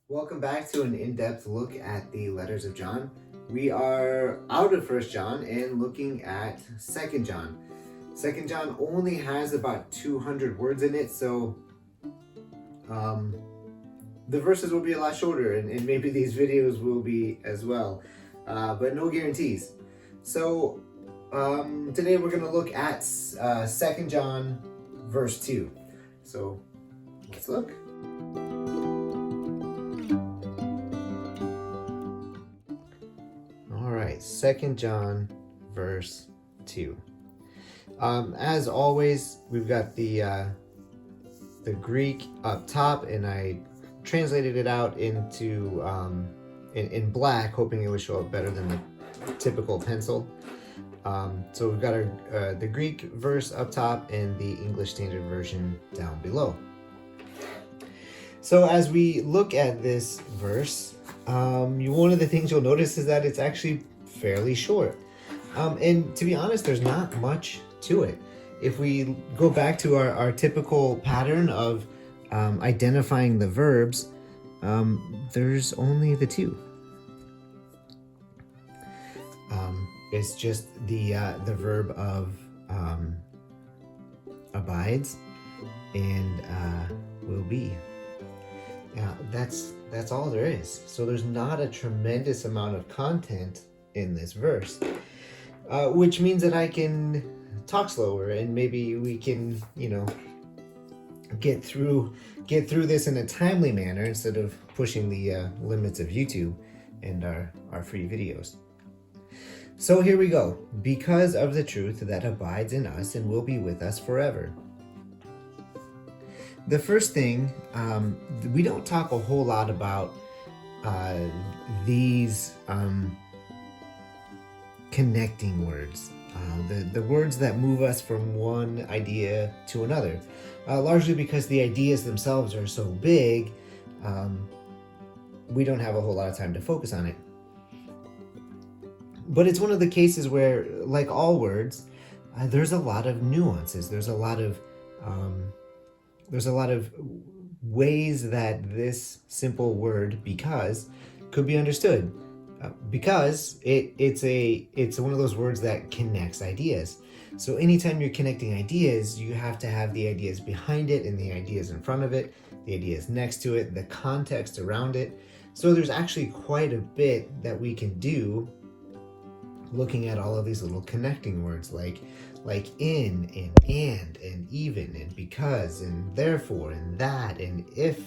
Welcome back to an in-depth look at the letters of John. We are out of First John and looking at Second John. Second John only has about 200 words in it, so the verses will be a lot shorter, and maybe these videos will be as well, but no guarantees. So today we're going to look at 2 John verse 2. So let's look. All right, 2 John verse 2. As always, we've got the Greek up top, and I translated it out into in black, hoping it would show up better than the typical pencil. So we've got the Greek verse up top and the English Standard Version down below. So as we look at this verse, one of the things you'll notice is that it's actually fairly short. And to be honest, there's not much to it. If we go back to our typical pattern of identifying the verbs, there's only the two. It's just the verb of abides and will be. That's all there is. So there's not a tremendous amount of content in this verse, which means that I can talk slower, and maybe we can, get through this in a timely manner instead of pushing the limits of YouTube and our free videos. So here we go. Because of the truth that abides in us and will be with us forever. The first thing, we don't talk a whole lot about these connecting words. The words that move us from one idea to another, largely because the ideas themselves are so big, we don't have a whole lot of time to focus on it. But it's one of the cases where, like all words, there's a lot of nuances. There's a lot of ways that this simple word "because" could be understood. Because it's one of those words that connects ideas. So anytime you're connecting ideas, you have to have the ideas behind it and the ideas in front of it, the ideas next to it, the context around it. So there's actually quite a bit that we can do looking at all of these little connecting words like in and even and because and therefore and that and if.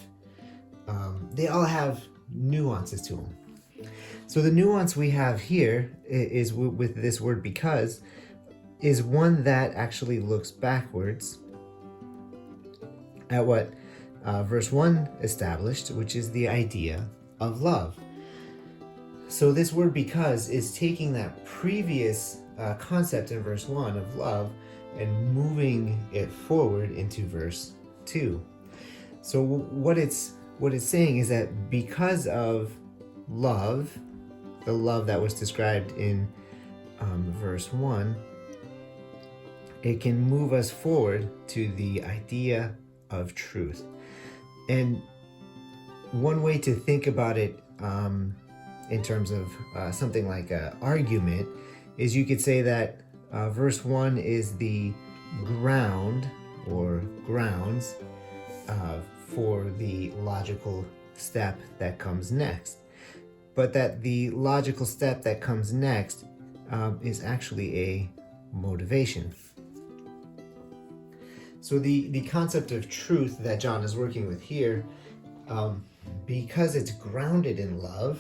They all have nuances to them. So the nuance we have here is with this word "because" is one that actually looks backwards at what verse 1 established, which is the idea of love. So this word "because" is taking that previous concept in verse 1 of love and moving it forward into verse 2. So what it's saying is that because of love, the love that was described in verse 1, it can move us forward to the idea of truth. And one way to think about it in terms of something like an argument is you could say that verse 1 is the ground or grounds for the logical step that comes next. But that the logical step that comes next is actually a motivation. So the concept of truth that John is working with here, because it's grounded in love,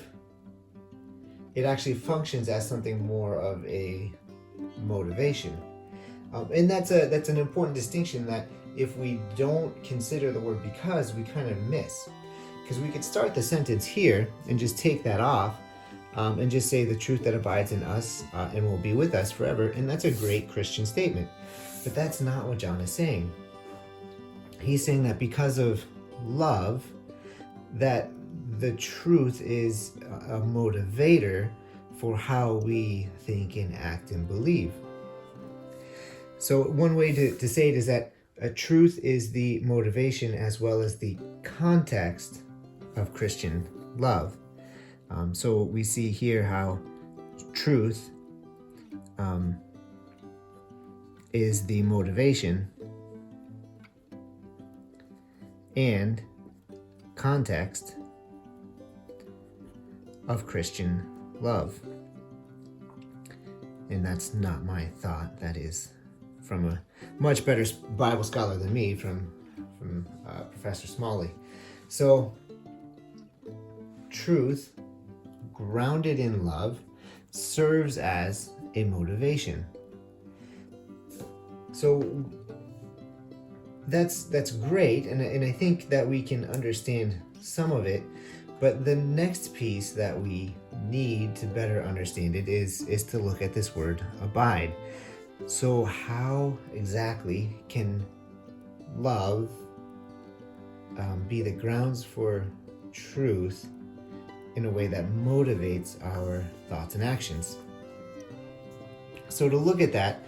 it actually functions as something more of a motivation. And that's an important distinction that if we don't consider the word "because," we kind of miss. Because we could start the sentence here and just take that off and just say the truth that abides in us and will be with us forever. And that's a great Christian statement. But that's not what John is saying. He's saying that because of love, that the truth is a motivator for how we think and act and believe. So one way to say it is that truth is the motivation as well as the context of Christian love. So we see here how truth is the motivation and context of Christian love. And that's not my thought. That is from a much better Bible scholar than me, from Professor Smalley. So, truth, grounded in love, serves as a motivation. So that's great, and I think that we can understand some of it. But the next piece that we need to better understand it is to look at this word abide. So how exactly can love be the grounds for truth in a way that motivates our thoughts and actions? So to look at that,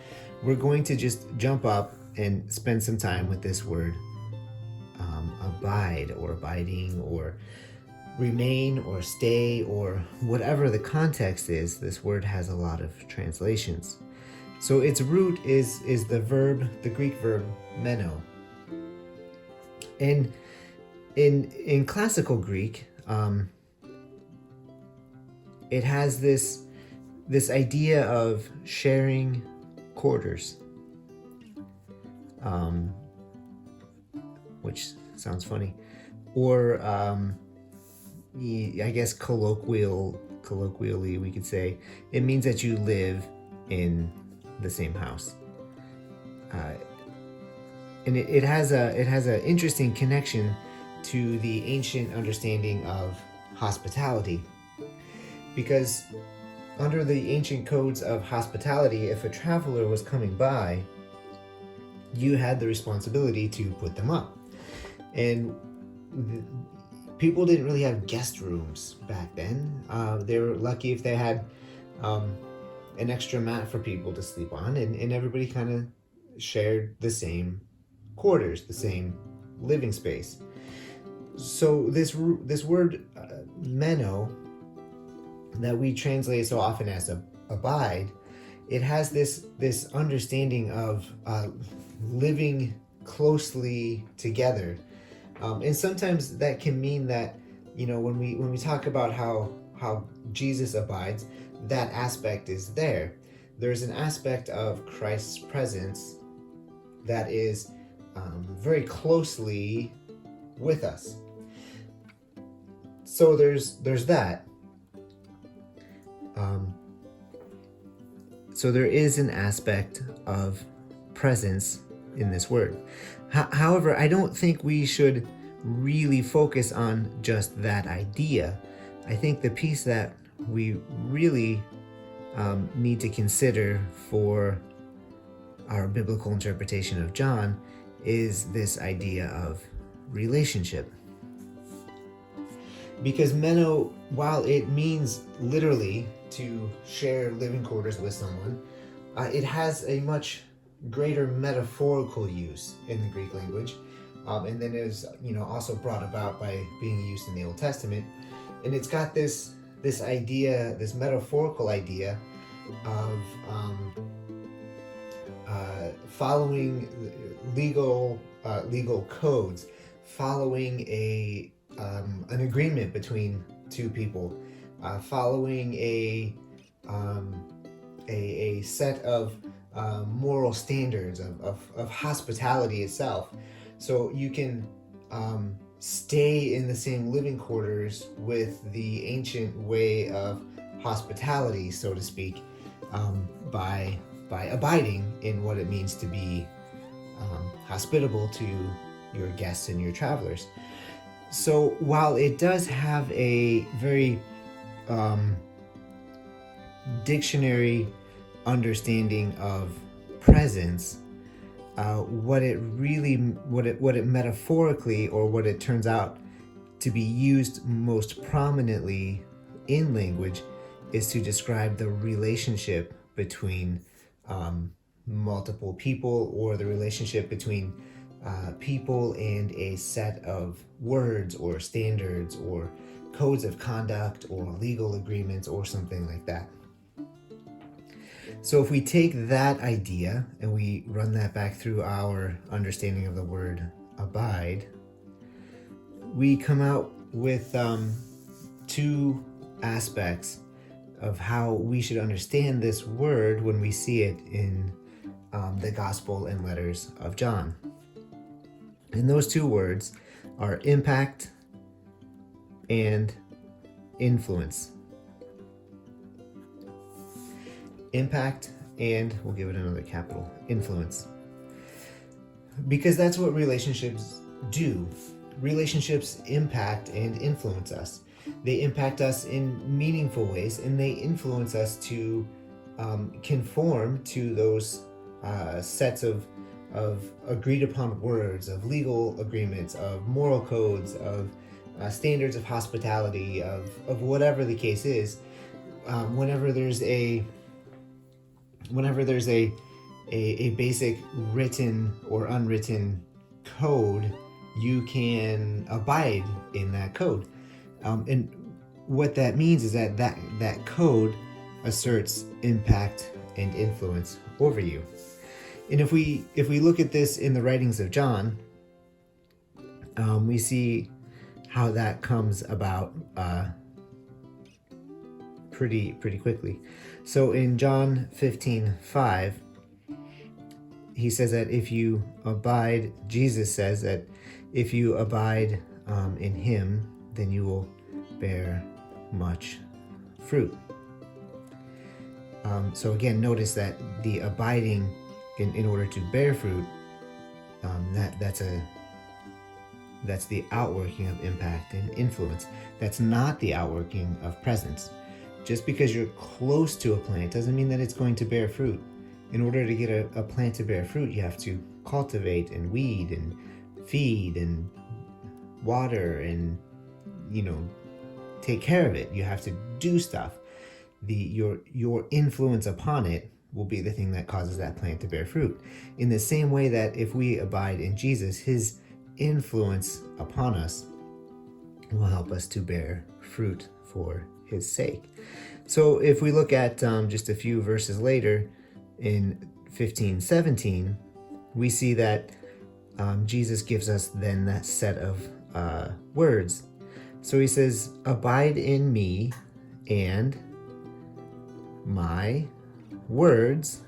we're going to just jump up and spend some time with this word abide, or abiding, or remain, or stay, or whatever the context is. This word has a lot of translations. So its root is the Greek verb meno. And in classical Greek, it has this idea of sharing quarters, which sounds funny, or I guess colloquially we could say it means that you live in the same house, and it has an interesting connection to the ancient understanding of hospitality, because under the ancient codes of hospitality, if a traveler was coming by, you had the responsibility to put them up. And people didn't really have guest rooms back then. They were lucky if they had an extra mat for people to sleep on, and everybody kind of shared the same quarters, the same living space. So this word meno, that we translate so often as abide, it has this understanding of living closely together, and sometimes that can mean that, when we talk about how Jesus abides, that aspect is there. There's an aspect of Christ's presence that is very closely with us. So there's that. So there is an aspect of presence in this word. However, I don't think we should really focus on just that idea. I think the piece that we really need to consider for our biblical interpretation of John is this idea of relationship. Because meno, while it means literally to share living quarters with someone, it has a much greater metaphorical use in the Greek language, and then is also brought about by being used in the Old Testament. And it's got this idea, this metaphorical idea of following legal codes, following an agreement between two people, following a set of moral standards of hospitality itself. So you can stay in the same living quarters with the ancient way of hospitality, so to speak, by abiding in what it means to be hospitable to your guests and your travelers. So while it does have a very dictionary understanding of presence, what it metaphorically, or what it turns out to be used most prominently in language, is to describe the relationship between multiple people, or the relationship between people and a set of words or standards or codes of conduct or legal agreements or something like that. So if we take that idea and we run that back through our understanding of the word abide, we come out with two aspects of how we should understand this word when we see it in the Gospel and letters of John. And those two words are impact and influence. Impact, and we'll give it another capital, influence. Because that's what relationships do. Relationships impact and influence us. They impact us in meaningful ways, and they influence us to conform to those sets of agreed upon words, of legal agreements, of moral codes, of standards of hospitality, of whatever the case is. Whenever there's a basic written or unwritten code, you can abide in that code. And what that means is that code asserts impact and influence over you. And if we look at this in the writings of John, we see how that comes about pretty quickly. So in John 15:5, he says that if you abide, Jesus says that if you abide in him, then you will bear much fruit. So again, notice that the abiding in order to bear fruit, that's the outworking of impact and influence. That's not the outworking of presence. Just because you're close to a plant doesn't mean that it's going to bear fruit. In order to get a plant to bear fruit, you have to cultivate and weed and feed and water and, take care of it. You have to do stuff. Your influence upon it will be the thing that causes that plant to bear fruit. In the same way that if we abide in Jesus, his influence upon us will help us to bear fruit for his sake. So if we look at just a few verses later in 15:17, we see that Jesus gives us then that set of words. So he says, abide in me and my words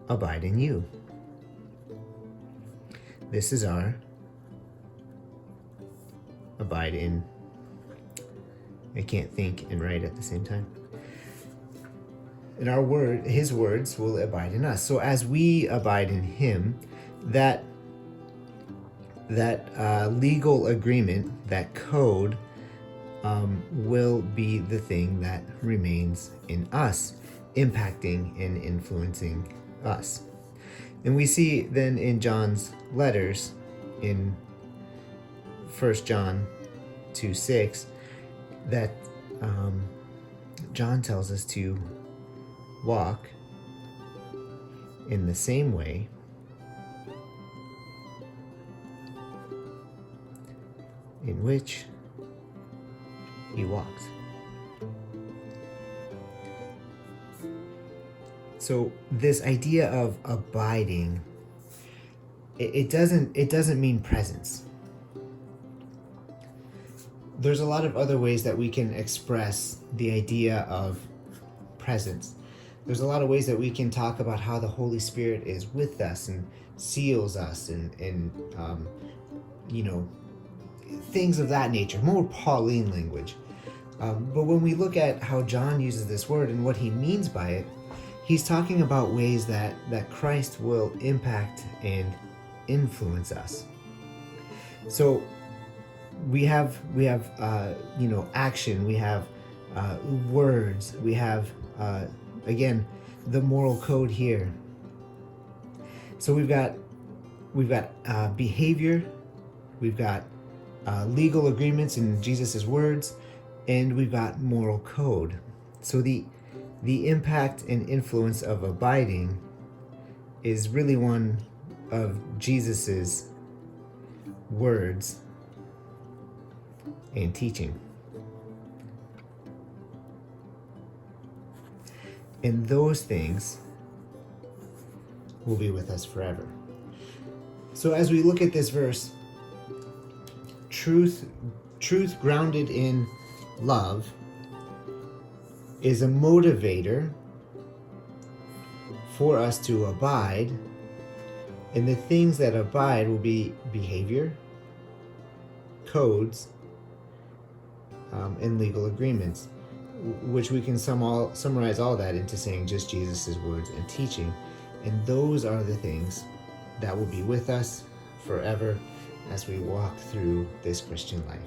abide in you. This is our abide in. I can't think and write at the same time. And his words will abide in us. So as we abide in him, that legal agreement, that code, will be the thing that remains in us, impacting and influencing us. And we see then in John's letters, in 1 John 2:6, that John tells us to walk in the same way in which he walked. So this idea of abiding, it doesn't mean presence. There's a lot of other ways that we can express the idea of presence. There's a lot of ways that we can talk about how the Holy Spirit is with us and seals us and things of that nature, more Pauline language. But when we look at how John uses this word and what he means by it, he's talking about ways that Christ will impact and influence us. So we have action, we have words, we have again the moral code here. So we've got behavior, we've got legal agreements in Jesus's words, and we've got moral code. So the impact and influence of abiding is really one of Jesus's words and teaching. And those things will be with us forever. So as we look at this verse, truth grounded in love is a motivator for us to abide, and the things that abide will be behavior, codes, and legal agreements, which we can summarize all that into saying just Jesus' words and teaching. And those are the things that will be with us forever as we walk through this Christian life.